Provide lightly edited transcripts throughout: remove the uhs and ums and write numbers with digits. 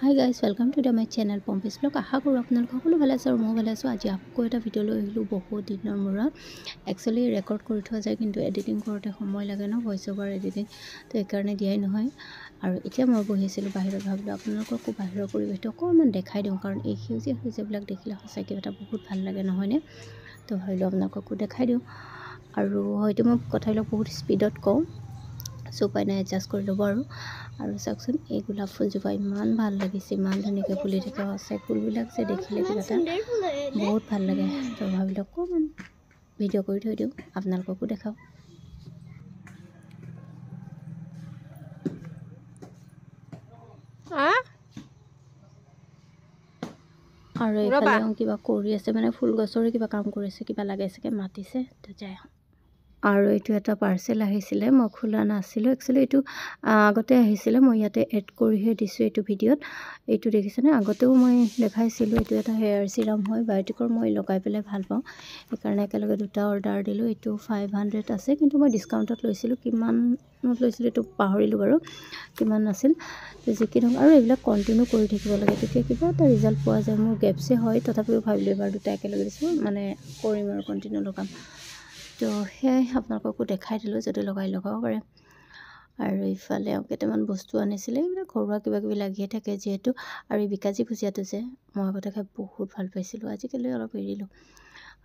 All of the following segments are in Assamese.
Hi guys, welcome to my channel Pompis Vlog. আশা কৰোঁ আপোনালোক সকলো ভালে আছে আৰু মই ভালে আছোঁ। আজি আকৌ এটা ভিডিঅ' লৈ আহিলোঁ বহুত দিনৰ মূৰত। একচুৱেলি ৰেকৰ্ড কৰি থোৱা যায় কিন্তু এডিটিং কৰোঁতে সময় লাগে ন, ভইচ অভাৰ এডিটিং, তো এইকাৰণে দিয়াই নহয়। আৰু এতিয়া মই বহিছিলোঁ বাহিৰত, ভাবিলোঁ আপোনালোককো বাহিৰৰ পৰিৱেশটো অকণমান দেখাই দিওঁ, কাৰণ এই সেউজীয়াবিলাক দেখিলে সঁচাকৈ কিবা এটা বহুত ভাল লাগে নহয়নে। তো ভাবিলোঁ আপোনালোককো দেখাই দিওঁ। আৰু হয়তো মই কথাবিলাক বহুত স্পীডত কওঁ, চ' উপায় নাই, এডজাষ্ট কৰি ল'ব। আৰু চাওকচোন, এই গোলাপ ফুলজোপা ইমান ভাল লাগিছে, ইমান ধুনীয়াকৈ ফুলি থাকে। সঁচাই ফুলবিলাক যে দেখিলে কিবা এটা বহুত ভাল লাগে। তো ভাবিলোঁ অকণমান ভিডিঅ' কৰি থৈ দিওঁ, আপোনালোককো দেখাওঁ। আৰু এইফালে কিবা কৰি আছে, মানে ফুল গছৰে কিবা কাম কৰিছে, কিবা লাগাইছেগৈ, মাতিছে, তো যায়। আৰু এইটো এটা পাৰ্চেল আহিছিলে, মই খোলা নাছিলোঁ। একচুৱেলি এইটো আগতে আহিছিলে, মই ইয়াতে এড কৰিহে দিছোঁ এইটো ভিডিঅ'ত। এইটো দেখিছেনে, আগতেও মই দেখাইছিলোঁ। এইটো এটা হেয়াৰ চিৰাম হয়, বায়'টিকৰ, মই লগাই পেলাই ভাল পাওঁ, সেইকাৰণে একেলগে দুটা অৰ্ডাৰ দিলোঁ। এইটো 500 আছে, কিন্তু মই ডিছকাউণ্টত লৈছিলোঁ। কিমানত লৈছিলোঁ এইটো পাহৰিলোঁ বাৰু, কিমান আছিল, যি কি নহওক। আৰু এইবিলাক কণ্টিনিউ কৰি থাকিব লাগে, তেতিয়া কিবা এটা ৰিজাল্ট পোৱা যায়। মোৰ গেপছে হয়, তথাপিও ভাবিলোঁ এবাৰ দুটা একেলগে দিছোঁ, মানে কৰিম আৰু কণ্টিনিউ লগাম। তো সেয়াই আপোনালোককো দেখাই দিলোঁ, যদি লগাব পাৰে। আৰু ইফালে কেইটামান বস্তু আনিছিলে, এইবিলাক ঘৰুৱা কিবা কিবি লাগিয়ে থাকে যিহেতু। আৰু এই বিকাজী ভুজিয়াটো যে মই আগতে খাই বহুত ভাল পাইছিলোঁ, আজিকালি অলপ এৰিলোঁ,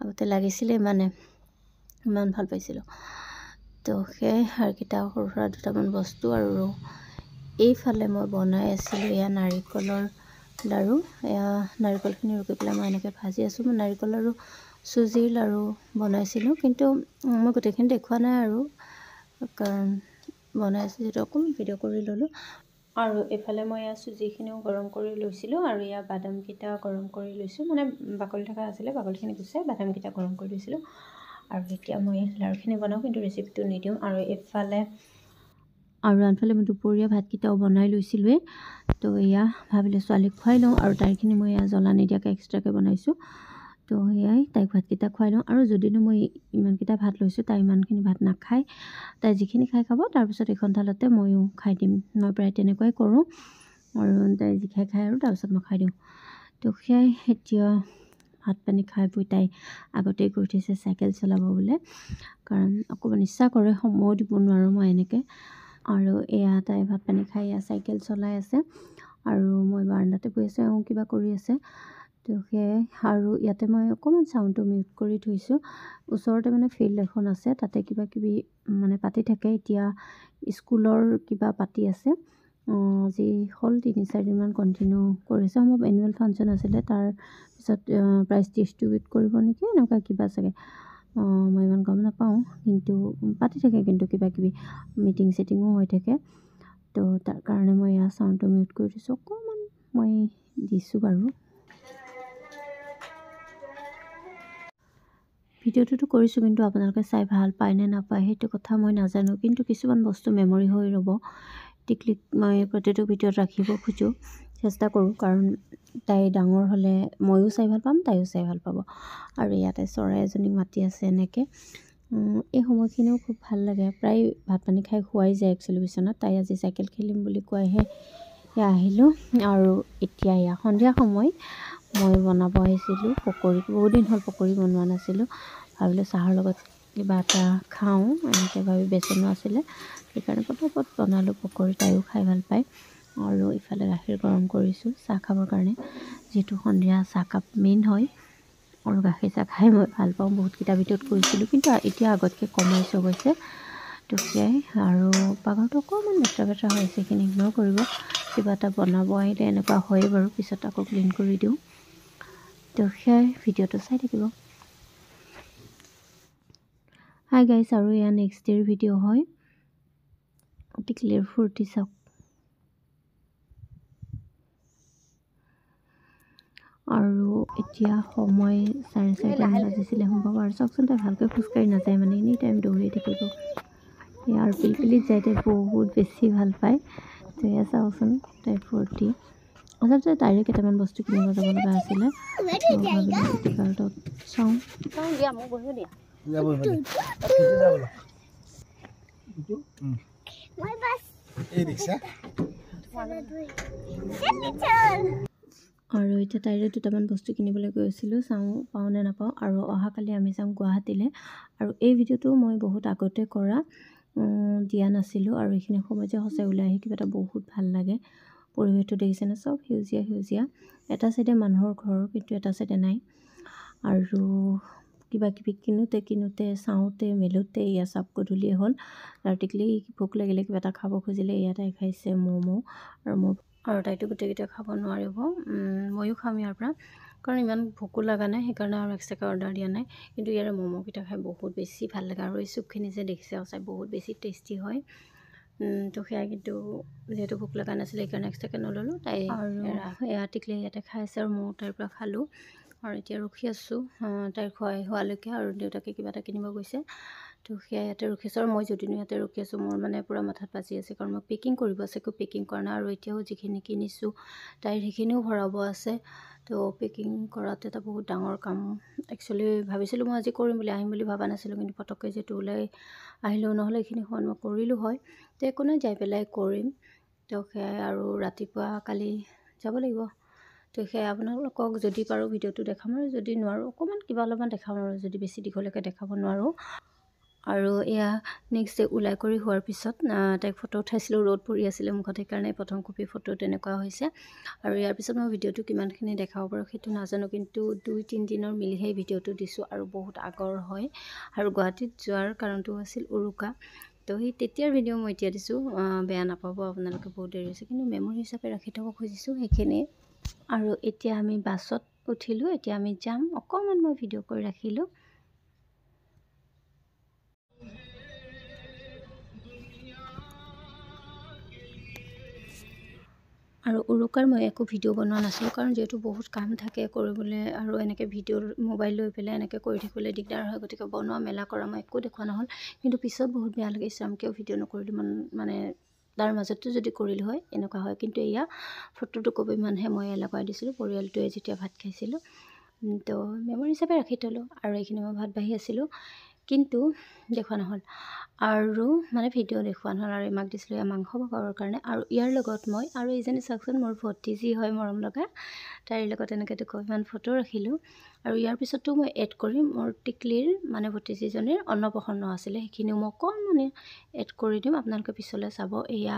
আগতে লাগিছিলে মানে ইমান ভাল পাইছিলোঁ। তো সেয়াই আৰু কেইটা সৰু সুৰা দুটামান বস্তু। আৰু এইফালে মই বনাই আছিলোঁ এয়া নাৰিকলৰ লাড়ু। এয়া নাৰিকলখিনি ৰুকি পেলাই মই এনেকৈ ভাজি আছোঁ। মই নাৰিকল আৰু চুজিৰ লাড়ু বনাইছিলোঁ, কিন্তু মই গোটেইখিনি দেখুওৱা নাই আৰু, কাৰণ বনাই আছোঁ যিহেতু অকণমান ভিডিঅ' কৰি ল'লোঁ। আৰু এইফালে মই এয়া চুজিখিনিও গৰম কৰি লৈছিলোঁ, আৰু এয়া বাদামকেইটা গৰম কৰি লৈছোঁ, মানে বাকলি থকা আছিলে, বাকলিখিনি গুচাই বাদামকেইটা গৰম কৰি লৈছিলোঁ। আৰু এতিয়া মই লাড়ুখিনি বনাওঁ, কিন্তু ৰেচিপিটো নিদিওঁ। আৰু আনফালে মই দুপৰীয়া ভাতকেইটাও বনাই লৈছিলোঁৱেই। তো এয়া ভাবিলোঁ ছোৱালীক খুৱাই লওঁ, আৰু তাইৰখিনি মই এয়া জ্বলা নিদিয়াকৈ এক্সট্ৰাকৈ বনাইছোঁ। তো সেয়াই, তাইক ভাতকেইটা খুৱাই লওঁ। আৰু যদিনো মই ইমানকেইটা ভাত লৈছোঁ, তাই ইমানখিনি ভাত নাখায়, তাই যিখিনি খাই খাব, তাৰপিছত এইখন থালতে ময়ো খাই দিম। মই প্ৰায় তেনেকুৱাই কৰোঁ, আৰু তাই যি খাই আৰু তাৰপিছত মই খাই দিওঁ। তো সেয়াই, এতিয়া ভাত পানী খাই বৈ তাই আগতেই কৈ থৈছে চাইকেল চলাব বোলে, কাৰণ অকণমান ইচ্ছা কৰে, সময়ো দিব নোৱাৰোঁ মই এনেকৈ। আৰু এয়া তাই ভাত পানী খাই এয়া চাইকেল চলাই আছে, আৰু মই বাৰাণ্ডাতে বহি আছোঁ, এওঁ কিবা কৰি আছে। তো সেয়াই, আৰু ইয়াতে মই অকণমান চাউণ্ডটো মিউট কৰি থৈছোঁ। ওচৰতে মানে ফিল্ড এখন আছে, তাতে কিবা কিবি মানে পাতি থাকে। এতিয়া স্কুলৰ কিবা পাতি আছে, যি হ'ল 3-4 দিনমান কণ্টিনিউ কৰিছে। সম্ভৱ এনুৱেল ফাংচন আছিলে, তাৰপিছত প্ৰাইজ ডিষ্ট্ৰিবিউট কৰিব নেকি, এনেকুৱা কিবা চাগে, মই ইমান গম নাপাওঁ। কিন্তু পাতি থাকে, কিন্তু কিবা কিবি মিটিং চিটিঙো হৈ থাকে। তো তাৰ কাৰণে মই এয়া চাউণ্ডটো মিউট কৰি দিছোঁ, অকণমান মই দিছোঁ বাৰু। ভিডিঅ'টোতো কৰিছোঁ, কিন্তু আপোনালোকে চাই ভাল পায় নে নাপায় সেইটো কথা মই নাজানো, কিন্তু কিছুমান বস্তু মেমৰি হৈ ৰ'ব, টিকলিক মই প্ৰতিটো ভিডিঅ'ত ৰাখিব খোজোঁ, চেষ্টা কৰোঁ, কাৰণ তাই ডাঙৰ হ'লে ময়ো চাই ভাল পাম, তাইও চাই ভাল পাব। আৰু ইয়াতে চৰাই এজনীক মাতি আছে এনেকৈ। এই সময়খিনিও খুব ভাল লাগে, প্ৰায় ভাত পানী খাই শুৱাই যায় একচুৱেলি বিচনাত। তাই আজি চাইকেল খেলিম বুলি কোৱাইহে আহিলোঁ। আৰু এতিয়া এয়া সন্ধিয়া সময়, মই বনাব আহিছিলোঁ পকৰি। বহুত দিন হ'ল পকৰি বনোৱা নাছিলোঁ, ভাবিলোঁ চাহৰ লগত কিবা এটা খাওঁ, এনেকৈ ভাবি বেচনো আছিলে, সেইকাৰণে পটাপট বনালোঁ পকৰি, তাইও খাই ভাল পায়। আৰু ইফালে গাখীৰ গৰম কৰিছোঁ চাহ খাবৰ কাৰণে, যিহেতু সন্ধিয়া চাহকাপ মেইন হয়, আৰু গাখীৰ চাহ খাই মই ভাল পাওঁ। বহুতকেইটা ভিডিঅ'ত কৰিছিলোঁ, কিন্তু এতিয়া আগতকৈ কমাইছোঁ অৱশ্যে। তো সেয়াই, আৰু পাকঘৰটো অকণমান লেতেৰা হৈ আছে, সেইখিনি ইগন'ৰ কৰিব। কিবা এটা বনাব আহিলে এনেকুৱা হয়েই বাৰু, পিছত আকৌ ক্লিন কৰি দিওঁ। তো সেয়াই, ভিডিঅ'টো চাই থাকিব। হাই গাইছ, আৰু এয়া নেক্সট ডে'ৰ ভিডিঅ' হয়, টিকলিৰ ফূৰ্তি চাওক। আৰু এতিয়া সময় 4:30 বাজিছিলে সম্ভৱ। আৰু চাওকচোন, তাই ভালকৈ খোজকাঢ়ি নাযায়, মানে এনি টাইম দৌৰি থাকিব। আৰু পিলপিলিত যায়, তাই বহুত বেছি ভাল পায়। তো এয়া চাওকচোন, তাইৰ ফূৰ্তি। আচলতে তাইৰে কেইটামান বস্তু কিনিব যাব লগা আছিলে, ভাবিলোঁ চিটিকাৰ্টত চাওঁ। আৰু এতিয়া তাইৰে দুটামান বস্তু কিনিবলৈ গৈছিলোঁ, চাওঁ পাওঁ নে নাপাওঁ। আৰু অহাকালি আমি যাম গুৱাহাটীলৈ। আৰু এই ভিডিঅ'টো মই বহুত আগতে কৰা, দিয়া নাছিলোঁ। আৰু এইখিনি সময় যে সঁচাই ওলাই আহি কিবা এটা বহুত ভাল লাগে। পৰিৱেশটো দেখিছেনে, চব সেউজীয়া সেউজীয়া। এটা চাইডে মানুহৰ ঘৰ, কিন্তু এটা চাইডে নাই। আৰু কিবা কিবি কিনোতে চাওঁতে মেলোতে এয়া চব গধূলিয়ে হ'ল। আৰু টিকলি ভোক লাগিলে কিবা এটা খাব খুজিলে, এয়া তাই খাইছে ম'ম'। আৰু তাইতো গোটেইকেইটা খাব নোৱাৰিব, ময়ো খাম ইয়াৰ পৰা, কাৰণ ইমান ভোকো লগা নাই, সেইকাৰণে আৰু এক্সট্ৰাকৈ অৰ্ডাৰ দিয়া নাই। কিন্তু ইয়াৰে ম'ম'কেইটা খাই বহুত বেছি ভাল লাগে। আৰু এই চুপখিনি যে দেখিছে সঁচাই বহুত বেছি টেষ্টি হয়। তো সেয়া কিন্তু যিহেতু ভোক লগা নাছিলে সেইকাৰণে এক্সট্ৰাকৈ নল'লোঁ। তাই আৰু এয়া টিকলি ইয়াতে খাই আছে, আৰু ময়ো তাইৰ পৰা খালোঁ। আৰু এতিয়া ৰখি আছোঁ তাইৰ হোৱালৈকে। আৰু দেউতাকে কিবা এটা কিনিব গৈছে, তো সেয়া ইয়াতে ৰখিছোঁ। আৰু মই যদিনো ইয়াতে ৰখি আছোঁ, মোৰ মানে পূৰা মাথাত বাজি আছে, কাৰণ মই পেকিং কৰিব আছে, একো পেকিং কৰা নাই। আৰু এতিয়াও যিখিনি কিনিছোঁ তাইৰ সেইখিনিও ভৰাব আছে। তো পেকিং কৰাটো এটা বহুত ডাঙৰ কাম। একচুৱেলি ভাবিছিলোঁ মই আজি কৰিম বুলি, আহিম বুলি ভবা নাছিলোঁ, কিন্তু পটককৈ যিহেতু ওলাই আহিলেও নহ'লে এইখিনি সময়ত মই কৰিলোঁ হয়। তো একো নাই, যাই পেলাই কৰিম। তো সেয়াই, আৰু ৰাতিপুৱা কালি যাব লাগিব। তো সেয়াই, আপোনালোকক যদি পাৰোঁ ভিডিঅ'টো দেখাম, আৰু যদি নোৱাৰোঁ অকণমান কিবা অলপমান দেখাম, আৰু যদি বেছি দীঘলৈকে দেখাব নোৱাৰোঁ। আৰু এয়া নেক্সট ডে ওলাই কৰি হোৱাৰ পিছত তাইক ফটো উঠাইছিলোঁ, ৰ'দ পৰি আছিলে মুখত, সেইকাৰণে প্ৰথম কপি ফটো তেনেকুৱা হৈছে। আৰু ইয়াৰ পিছত মই ভিডিঅ'টো কিমানখিনি দেখাব পাৰোঁ সেইটো নাজানো, কিন্তু 2-3 দিনৰ মিলিহে ভিডিঅ'টো দিছোঁ, আৰু বহুত আগৰ হয়। আৰু গুৱাহাটীত যোৱাৰ কাৰণটো আছিল উৰুকা। তো সেই তেতিয়াৰ ভিডিঅ' মই এতিয়া দিছোঁ, বেয়া নাপাব আপোনালোকে, বহুত দেৰি হৈছে, কিন্তু মেমৰি হিচাপে ৰাখি থ'ব খুজিছোঁ সেইখিনিয়ে। আৰু এতিয়া আমি বাছত উঠিলোঁ, এতিয়া আমি যাম। অকণমান মই ভিডিঅ' কৰি ৰাখিলোঁ। আৰু উৰুকাৰ মই একো ভিডিঅ' বনোৱা নাছিলোঁ, কাৰণ যিহেতু বহুত কাম থাকে কৰিবলৈ, আৰু এনেকৈ ভিডিঅ'ৰ মোবাইল লৈ পেলাই এনেকৈ কৰি থাকিবলৈ দিগদাৰ হয়, গতিকে বনোৱা মেলা কৰা মই একো দেখুওৱা নহ'ল। কিন্তু পিছত বহুত বেয়া লাগে, ইছৰাম কিয় ভিডিঅ' নকৰিলোঁ, মানে তাৰ মাজতো যদি কৰিলোঁ হয় এনেকুৱা হয়। কিন্তু এয়া ফটো দুকপিমানহে মই লগাই দিছিলোঁ, পৰিয়ালটোৱে যেতিয়া ভাত খাইছিলোঁ। তো মেমৰি হিচাপে ৰাখি থ'লোঁ। আৰু এইখিনি মই ভাত বাঢ়ি আছিলোঁ, কিন্তু দেখুওৱা নহ'ল, আৰু মানে ভিডিঅ' দেখুওৱা নহ'ল। আৰু মাক দিছিলোঁ এয়া মাংস বনাবৰ কাৰণে। আৰু ইয়াৰ লগত মই, আৰু এইজনী চাওকচোন মোৰ ভতিজী হয় মৰম লগা, তাইৰ লগত এনেকৈ দুকপিমান ফটো ৰাখিলোঁ। আৰু ইয়াৰ পিছতো মই এড কৰিম, মোৰ টিকলিৰ মানে ভতিজীজনীৰ অন্নপ্ৰসন্ন আছিলে, সেইখিনিও মই অকণমান এড কৰি দিম, আপোনালোকে পিছলৈ চাব। এয়া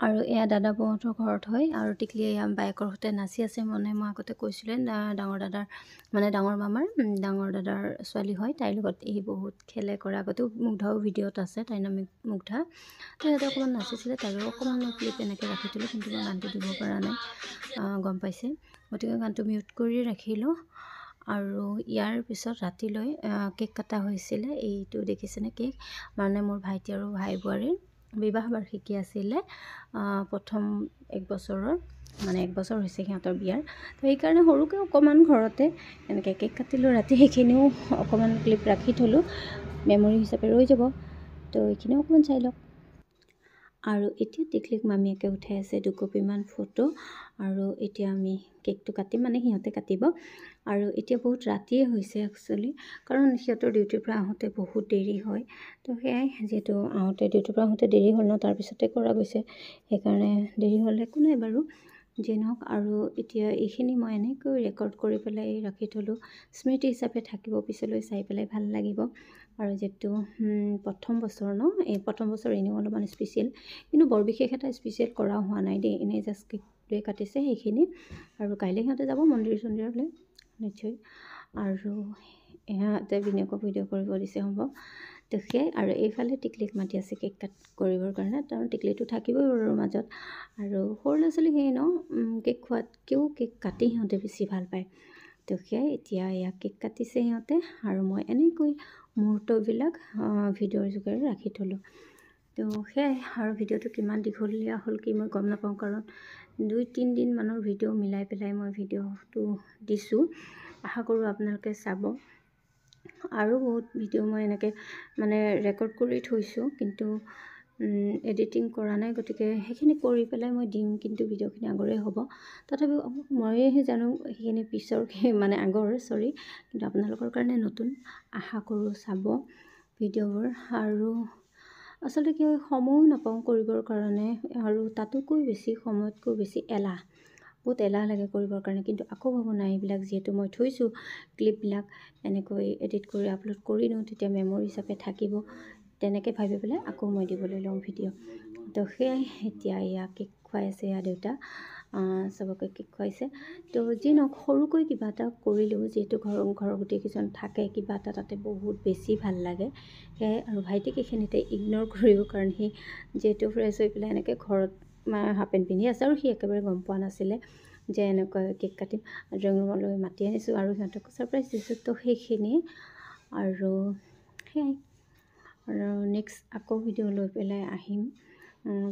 আৰু এয়া দাদা বৌহঁতৰ ঘৰত হয়। আৰু টিকলি এয়া বাইকৰ সৈতে নাচি আছে। মই আগতে কৈছিলোঁ, ডাঙৰ দাদাৰ মানে ডাঙৰ মামাৰ ডাঙৰ দাদাৰ ছোৱালী হয়, তাইৰ লগত এই বহুত খেলে কৰে। আগতেও মুগ্ধাও ভিডিঅ'ত আছে, তাইৰ নাম মুগ্ধা। তো সিহঁতে অকণমান নাচিছিলে, তাইৰো অকণমান মই ক্লিপ এনেকৈ ৰাখি থ'লোঁ, কিন্তু মই গানটো দিব পৰা নাই, গম পাইছে, গতিকে গানটো মিউট কৰি ৰাখিলোঁ। আৰু ইয়াৰ পিছত ৰাতিলৈ কেক কটা হৈছিলে। এইটো দেখিছেনে কেক, মানে মোৰ ভাইটি আৰু ভাই বোৱাৰীৰ বিবাহ বাৰ্ষিকী আছিলে, প্ৰথম 1 বছৰৰ, মানে 1 বছৰ হৈছে সিহঁতৰ বিয়াৰ। তো সেইকাৰণে সৰুকৈ অকণমান ঘৰতে এনেকৈ কেক কাটিলোঁ ৰাতি, সেইখিনিও অকণমান ক্লিপ ৰাখি থ'লোঁ, মেমৰি হিচাপে ৰৈ যাব। তো এইখিনিও অকণমান চাই লওক। আৰু এতিয়া টিকলিক মামীয়েকে উঠাই আছে দুকপিমান ফটো। আৰু এতিয়া আমি কেকটো কাটিম, মানে সিহঁতে কাটিব। আৰু এতিয়া বহুত ৰাতিয়ে হৈছে একচুৱেলি, কাৰণ সিহঁতৰ ডিউটিৰ পৰা আহোঁতে বহুত দেৰি হয়। তো সেয়াই, যিহেতু ডিউটিৰ পৰা আহোঁতে দেৰি হ'ল ন, তাৰপিছতে কৰা গৈছে, সেইকাৰণে দেৰি হ'লে একো নাই বাৰু, যিয়ে নহওক। আৰু এতিয়া এইখিনি মই এনেকৈ ৰেকৰ্ড কৰি পেলাই ৰাখি থ'লোঁ, স্মৃতি হিচাপে থাকিব, পিছলৈ চাই পেলাই ভাল লাগিব। আৰু যিহেতু প্ৰথম বছৰ ন, এই প্ৰথম বছৰ এনেও অলপমান স্পেচিয়েল, কিন্তু বৰ বিশেষ এটা স্পেচিয়েল কৰা হোৱা নাই দেই, এনেই জাষ্ট কেকটোৱে কাটিছে সেইখিনি। আৰু কাইলৈ সিহঁতে যাব মন্দিৰ চন্দিৰলৈ নিশ্চয়। আৰু ইহঁতে ভিনিয়েকক ভিডিঅ' কৰিব দিছে হ'ব। তো সেয়াই, আৰু এইফালে টিকলিক মাতি আছে কেক কাট কৰিবৰ কাৰণে, কাৰণ টিকলিটো থাকিবই বাৰু মাজত। আৰু সৰু ল'ৰা ছোৱালী সেয়ে ন, কেক খোৱাতকৈও কেক কাটি সিহঁতে বেছি ভাল পায়। তো সেয়াই, এতিয়া এয়া কেক কাটিছে সিহঁতে, আৰু মই এনেকৈ মুহূৰ্তবিলাক ভিডিঅ'ৰ যোগেৰে ৰাখি থ'লোঁ। তো সেয়াই, আৰু ভিডিঅ'টো কিমান দীঘলীয়া হ'ল কি মই গম নাপাওঁ, কাৰণ 2-3 দিনমানৰ ভিডিঅ' মিলাই পেলাই মই ভিডিঅ'টো দিছোঁ। আশা কৰোঁ আপোনালোকে চাব। আৰু বহুত ভিডিঅ' মই এনেকৈ মানে ৰেকৰ্ড কৰি থৈছোঁ, কিন্তু এডিটিং কৰা নাই, গতিকে সেইখিনি কৰি পেলাই মই দিম, কিন্তু ভিডিঅ'খিনি আগৰে হ'ব। তথাপিও মইহে জানো সেইখিনি পিছৰ মানে আগৰ, চৰি, কিন্তু আপোনালোকৰ কাৰণে নতুন, আশা কৰোঁ চাব ভিডিঅ'বোৰ। আৰু আচলতে কি হয় সময়ো নাপাওঁ কৰিবৰ কাৰণে আৰু তাতোকৈ বেছি সময়তকৈ বেছি এলাহ বহুত এলাহ লাগে কৰিবৰ কাৰণে কিন্তু আকৌ ভাবোঁ নাই এইবিলাক যিহেতু মই থৈছোঁ ক্লিপবিলাক এনেকৈ এডিট কৰি আপলোড কৰি দিওঁ তেতিয়া মেমৰি হিচাপে থাকিব তেনেকৈ ভাবি পেলাই আকৌ মই দিবলৈ লওঁ ভিডিঅ' তো সেয়াই এতিয়া এয়া কেক খুৱাই আছে এয়া দেউতা চবকে কেক খুৱাইছে তো যি নহওক সৰুকৈ কিবা এটা কৰিলেও যিহেতু ঘৰৰ গোটেইকেইজন থাকে কিবা এটা তাতে বহুত বেছি ভাল লাগে সেয়াই আৰু ভাইটিক এইখিনিতে ইগন'ৰ কৰিব কাৰণ সি যিহেতু ফ্ৰেছ হৈ পেলাই এনেকৈ ঘৰত হাফ পেণ্ট পিন্ধি আছে আৰু সি একেবাৰে গম পোৱা নাছিলে যে এনেকৈ কেক কাটিম ড্ৰয়িং ৰুমলৈ মাতি আনিছোঁ আৰু সিহঁতক ছাৰপ্ৰাইজ দিছোঁ তো সেইখিনিয়ে আৰু সেয়াই আৰু নেক্সট আকৌ ভিডিঅ' লৈ পেলাই আহিম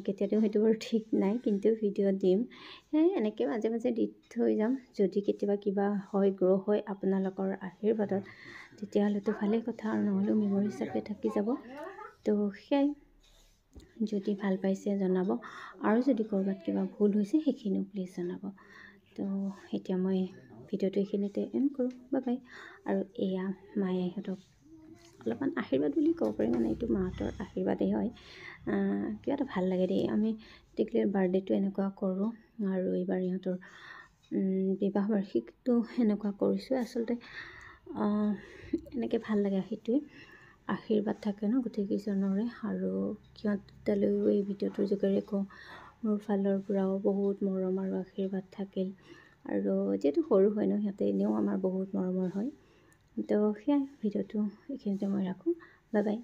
কেতিয়া দিওঁ সেইটো বাৰু ঠিক নাই কিন্তু ভিডিঅ' দিম সেয়াই এনেকৈ মাজে মাজে দি থৈ যাম যদি কেতিয়াবা কিবা হয় গ্ৰ' হয় আপোনালোকৰ আশীৰ্বাদত তেতিয়াহ'লেতো ভালেই কথা আৰু নহ'লেও মেমৰি হিচাপে থাকি যাব তো সেয়াই যদি ভাল পাইছে জনাব আৰু যদি ক'ৰবাত কিবা ভুল হৈছে সেইখিনিও প্লিজ জনাব তো এতিয়া মই ভিডিঅ'টো এইখিনিতে এণ্ড কৰোঁ বাই বাই আৰু এয়া মায়ে ইহঁতক অলপমান আশীৰ্বাদ বুলি ক'ব পাৰি মানে এইটো মাহঁতৰ আশীৰ্বাদেই হয় কিবা এটা ভাল লাগে দেই আমি টিকলিৰ বাৰ্থডেটো এনেকুৱা কৰোঁ আৰু এইবাৰ ইহঁতৰ বিবাহ বাৰ্ষিকীটো এনেকুৱা কৰিছোঁ আচলতে এনেকৈ ভাল লাগে সেইটোৱে আশীৰ্বাদ থাকে ন গোটেইকেইজনৰে আৰু সিহঁতলৈও এই ভিডিঅ'টোৰ যোগেৰে কওঁ মোৰ ফালৰ পৰাও বহুত মৰম আৰু আশীৰ্বাদ থাকিল আৰু যিহেতু সৰু হয় ন সিহঁতে এনেও আমাৰ বহুত মৰমৰ হয় তো সেয়াই ভিডিঅ'টো এইখিনিতে মই ৰাখোঁ বাই বাই